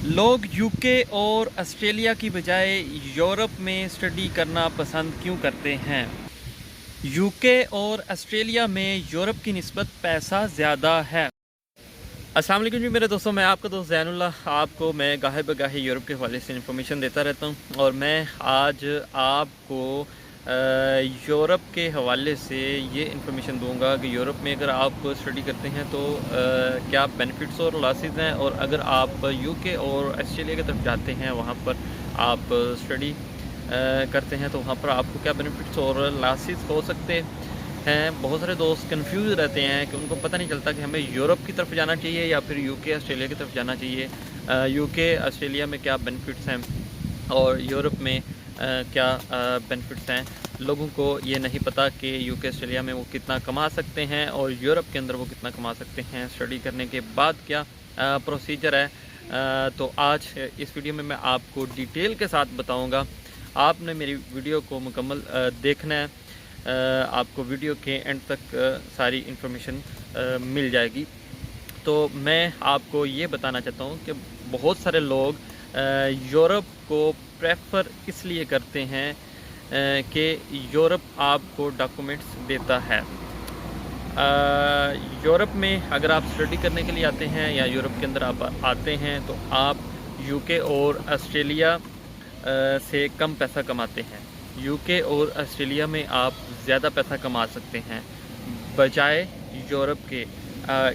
लोग यूके और ऑस्ट्रेलिया की बजाय यूरोप में स्टडी करना पसंद क्यों करते हैं? यूके और ऑस्ट्रेलिया में यूरोप की निस्बत पैसा ज़्यादा है। अस्सलाम वालेकुम जी मेरे दोस्तों, मैं आपका दोस्त ज़ैनुल्लाह। आपको मैं गाहे बगाहे यूरोप के हवाले से इन्फॉर्मेशन देता रहता हूँ और मैं आज आपको यूरोप के हवाले से ये इन्फॉर्मेशन दूंगा कि यूरोप में अगर आप स्टडी करते हैं तो क्या बेनिफिट्स और लॉसेस हैं, और अगर आप यूके और ऑस्ट्रेलिया की तरफ जाते हैं वहाँ पर आप स्टडी करते हैं तो वहाँ पर आपको क्या बेनिफिट्स और लॉसेस हो सकते हैं। बहुत सारे दोस्त कंफ्यूज रहते हैं कि उनको पता नहीं चलता कि हमें यूरोप की तरफ जाना चाहिए या फिर यूके ऑस्ट्रेलिया की तरफ जाना चाहिए। यूके ऑस्ट्रेलिया में क्या बेनिफिट्स हैं और यूरोप में क्या बेनिफिट्स हैं। लोगों को ये नहीं पता कि यूके ऑस्ट्रेलिया में वो कितना कमा सकते हैं और यूरोप के अंदर वो कितना कमा सकते हैं। स्टडी करने के बाद क्या प्रोसीजर है, तो आज इस वीडियो में मैं आपको डिटेल के साथ बताऊंगा। आपने मेरी वीडियो को मुकम्मल देखना है, आपको वीडियो के एंड तक सारी इन्फॉर्मेशन मिल जाएगी। तो मैं आपको ये बताना चाहता हूँ कि बहुत सारे लोग यूरोप को प्रेफर इसलिए करते हैं कि यूरोप आपको डॉक्यूमेंट्स देता है। यूरोप में अगर आप स्टडी करने के लिए आते हैं या यूरोप के अंदर आप आते हैं तो आप यूके और ऑस्ट्रेलिया से कम पैसा कमाते हैं। यूके और ऑस्ट्रेलिया में आप ज़्यादा पैसा कमा सकते हैं बजाय यूरोप के।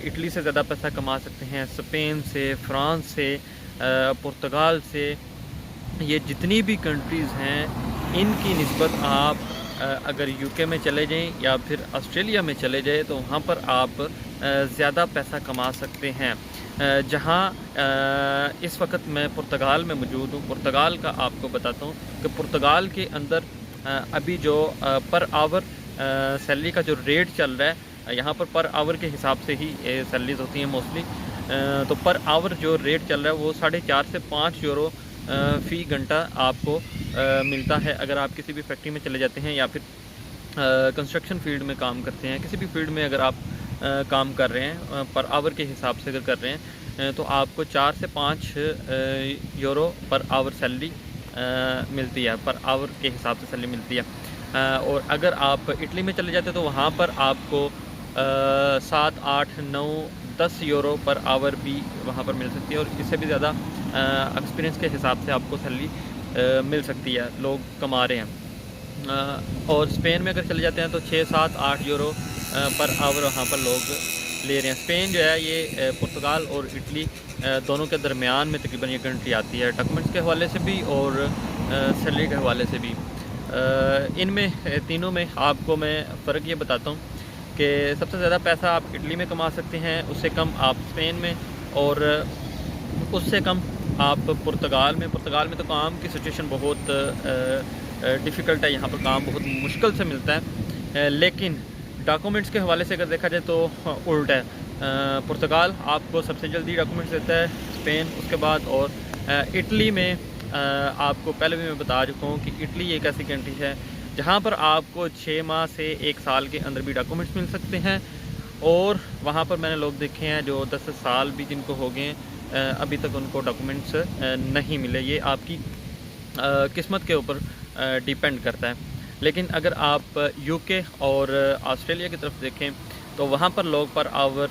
इटली से ज़्यादा पैसा कमा सकते हैं, स्पेन से, फ्रांस से, पुर्तगाल से। ये जितनी भी कंट्रीज़ हैं इनकी निस्बत आप अगर यूके में चले जाएं या फिर ऑस्ट्रेलिया में चले जाएं तो वहाँ पर आप ज़्यादा पैसा कमा सकते हैं। जहाँ इस वक्त मैं पुर्तगाल में मौजूद हूँ, पुर्तगाल का आपको बताता हूँ कि पुर्तगाल के अंदर अभी जो पर आवर सैलरी का जो रेट चल रहा है, यहाँ पर आवर के हिसाब से ही सैलरीज होती हैं मोस्टली। तो पर आवर जो रेट चल रहा है वो 4.5 से 5 यूरो फ़ी घंटा आपको मिलता है। अगर आप किसी भी फैक्ट्री में चले जाते हैं या फिर कंस्ट्रक्शन फील्ड में काम करते हैं, किसी भी फील्ड में अगर आप काम कर रहे हैं पर आवर के हिसाब से अगर कर रहे हैं तो आपको 4 से 5 यूरो पर आवर सैलरी मिलती है, पर आवर के हिसाब से सैलरी मिलती है। और अगर आप इटली में चले जाते हैं तो वहाँ पर आपको 7, 8, 9, 10 यूरो पर आवर भी वहाँ पर मिल सकती है, और इससे भी ज़्यादा एक्सपीरियंस के हिसाब से आपको सैलरी मिल सकती है, लोग कमा रहे हैं। और स्पेन में अगर चले जाते हैं तो 6, 7, 8 यूरो पर आवर वहाँ पर लोग ले रहे हैं। स्पेन जो है ये पुर्तगाल और इटली दोनों के दरमियान में तकरीबन ये कंट्री आती है, डॉक्यूमेंट्स के हवाले से भी और सैलरी के हवाले से भी। इनमें तीनों में आपको मैं फ़र्क ये बताता हूँ कि सबसे ज़्यादा पैसा आप इटली में कमा सकते हैं, उससे कम आप स्पेन में, और उससे कम आप पुर्तगाल में। पुर्तगाल में तो काम की सिचुएशन बहुत डिफ़िकल्ट है, यहाँ पर काम बहुत मुश्किल से मिलता है। लेकिन डॉक्यूमेंट्स के हवाले से अगर देखा जाए तो उल्टा है। पुर्तगाल आपको सबसे जल्दी डॉक्यूमेंट्स देता है, स्पेन उसके बाद, और इटली में आपको पहले भी मैं बता चुका हूँ कि इटली एक ऐसी कंट्री है जहाँ पर आपको 6 माह से 1 साल के अंदर भी डॉक्यूमेंट्स मिल सकते हैं। और वहाँ पर मैंने लोग देखे हैं जो 10 साल भी जिनको हो गए अभी तक उनको डॉक्यूमेंट्स नहीं मिले। ये आपकी किस्मत के ऊपर डिपेंड करता है। लेकिन अगर आप यूके और ऑस्ट्रेलिया की तरफ देखें तो वहाँ पर लोग पर आवर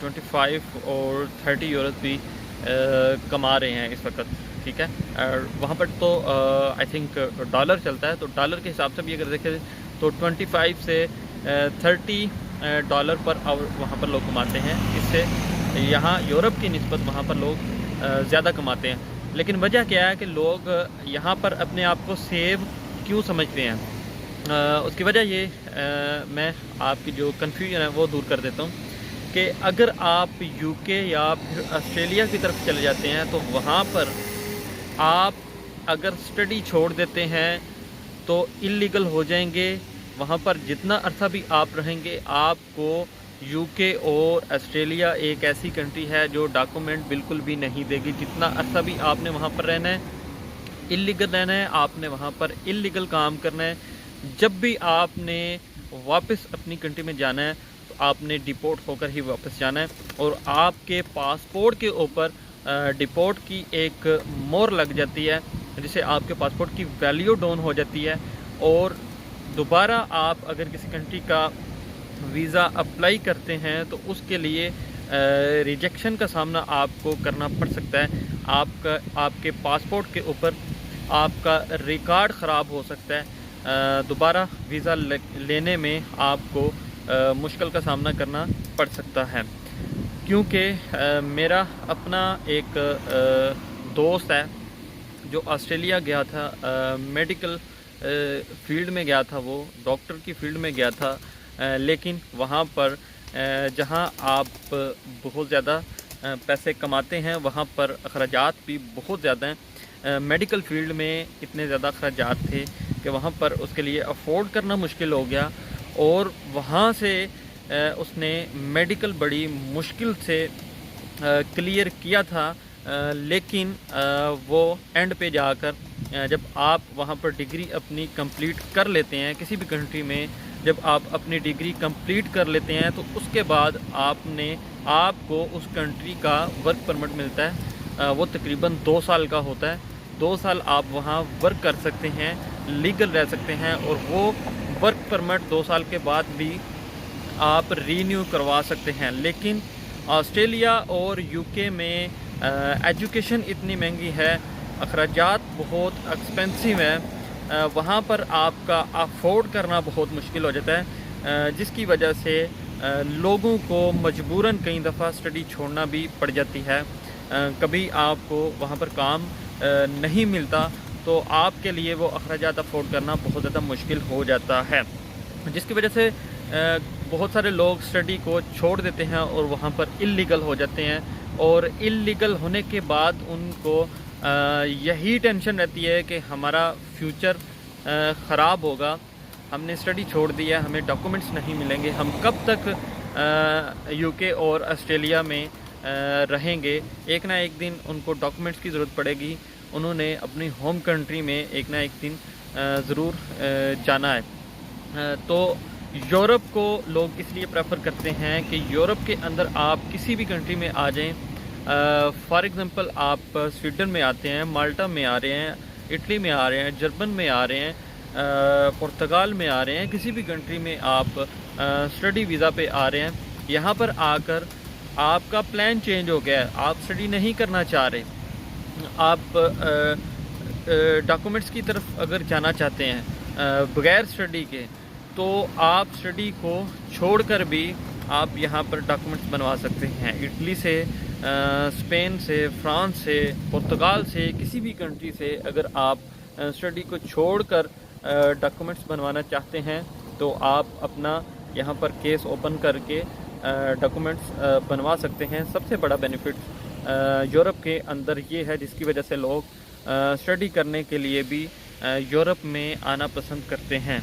25 और 30 यूरो भी कमा रहे हैं इस वक्त, ठीक है। वहाँ पर तो आई थिंक डॉलर चलता है, तो डॉलर के हिसाब से भी अगर देखें तो 25 से 30 डॉलर पर आवर वहाँ पर लोग कमाते हैं। इससे यहाँ यूरोप की निस्बत वहाँ पर लोग ज़्यादा कमाते हैं। लेकिन वजह क्या है कि लोग यहाँ पर अपने आप को सेव क्यों समझते हैं? उसकी वजह ये मैं आपकी जो कन्फ्यूजन है वो दूर कर देता हूँ कि अगर आप यूके या फिर ऑस्ट्रेलिया की तरफ चले जाते हैं तो वहाँ पर आप अगर स्टडी छोड़ देते हैं तो इल्लीगल हो जाएंगे। वहाँ पर जितना अरसा भी आप रहेंगे आपको यूके और ऑस्ट्रेलिया एक ऐसी कंट्री है जो डॉक्यूमेंट बिल्कुल भी नहीं देगी। जितना अरसा भी आपने वहाँ पर रहना है, इल्लीगल रहना है, आपने वहाँ पर इल्लीगल काम करना है। जब भी आपने वापस अपनी कंट्री में जाना है तो आपने डिपोर्ट होकर ही वापस जाना है, और आपके पासपोर्ट के ऊपर डिपोर्ट की एक मोहर लग जाती है, जिससे आपके पासपोर्ट की वैल्यू डाउन हो जाती है, और दोबारा आप अगर किसी कंट्री का वीज़ा अप्लाई करते हैं तो उसके लिए रिजेक्शन का सामना आपको करना पड़ सकता है। आपके पासपोर्ट के ऊपर आपका रिकॉर्ड ख़राब हो सकता है, दोबारा वीज़ा लेने में आपको मुश्किल का सामना करना पड़ सकता है। क्योंकि मेरा अपना एक दोस्त है जो ऑस्ट्रेलिया गया था, मेडिकल फील्ड में गया था, वो डॉक्टर की फील्ड में गया था, लेकिन वहाँ पर जहाँ आप बहुत ज़्यादा पैसे कमाते हैं वहाँ पर अखराजात भी बहुत ज़्यादा हैं। मेडिकल फील्ड में इतने ज़्यादा अखराजात थे कि वहाँ पर उसके लिए अफोर्ड करना मुश्किल हो गया, और वहाँ से उसने मेडिकल बड़ी मुश्किल से क्लियर किया था, लेकिन वो एंड पे जाकर जब आप वहाँ पर डिग्री अपनी कंप्लीट कर लेते हैं किसी भी कंट्री में, जब आप अपनी डिग्री कंप्लीट कर लेते हैं तो उसके बाद आपको उस कंट्री का वर्क परमिट मिलता है। वो तकरीबन 2 साल का होता है। 2 साल आप वहाँ वर्क कर सकते हैं, लीगल रह सकते हैं, और वो वर्क परमिट 2 साल के बाद भी आप रीन्यू करवा सकते हैं। लेकिन ऑस्ट्रेलिया और यूके में एजुकेशन इतनी महंगी है, अखराजात बहुत एक्सपेंसिव है, वहाँ पर आपका अफोर्ड करना बहुत मुश्किल हो जाता है, जिसकी वजह से लोगों को मजबूरन कई दफ़ा स्टडी छोड़ना भी पड़ जाती है। कभी आपको वहाँ पर काम नहीं मिलता तो आपके लिए वो अखराजात अफोर्ड करना बहुत ज़्यादा मुश्किल हो जाता है, जिसकी वजह से बहुत सारे लोग स्टडी को छोड़ देते हैं और वहाँ पर इल्लीगल हो जाते हैं, और इल्लीगल होने के बाद उनको यही टेंशन रहती है कि हमारा फ्यूचर ख़राब होगा, हमने स्टडी छोड़ दी है, हमें डॉक्यूमेंट्स नहीं मिलेंगे, हम कब तक यूके और ऑस्ट्रेलिया में रहेंगे। एक ना एक दिन उनको डॉक्यूमेंट्स की ज़रूरत पड़ेगी, उन्होंने अपनी होम कंट्री में एक ना एक दिन ज़रूर जाना है। तो यूरोप को लोग इसलिए प्रेफर करते हैं कि यूरोप के अंदर आप किसी भी कंट्री में आ जाएं। फॉर एग्ज़ाम्पल आप स्वीडन में आते हैं, माल्टा में आ रहे हैं, इटली में आ रहे हैं, जर्मन में आ रहे हैं, पुर्तगाल में आ रहे हैं, किसी भी कंट्री में आप स्टडी वीज़ा पे आ रहे हैं, यहाँ पर आकर आपका प्लान चेंज हो गया है, आप स्टडी नहीं करना चाह रहे, आप डॉक्यूमेंट्स की तरफ अगर जाना चाहते हैं बगैर स्टडी के, तो आप स्टडी को छोड़कर भी आप यहाँ पर डॉक्यूमेंट्स बनवा सकते हैं। इटली से, स्पेन से, फ्रांस से, पुर्तगाल से, किसी भी कंट्री से अगर आप स्टडी को छोड़कर डॉक्यूमेंट्स बनवाना चाहते हैं तो आप अपना यहाँ पर केस ओपन करके डॉक्यूमेंट्स बनवा सकते हैं। सबसे बड़ा बेनिफिट यूरोप के अंदर ये है, जिसकी वजह से लोग स्टडी करने के लिए भी यूरोप में आना पसंद करते हैं।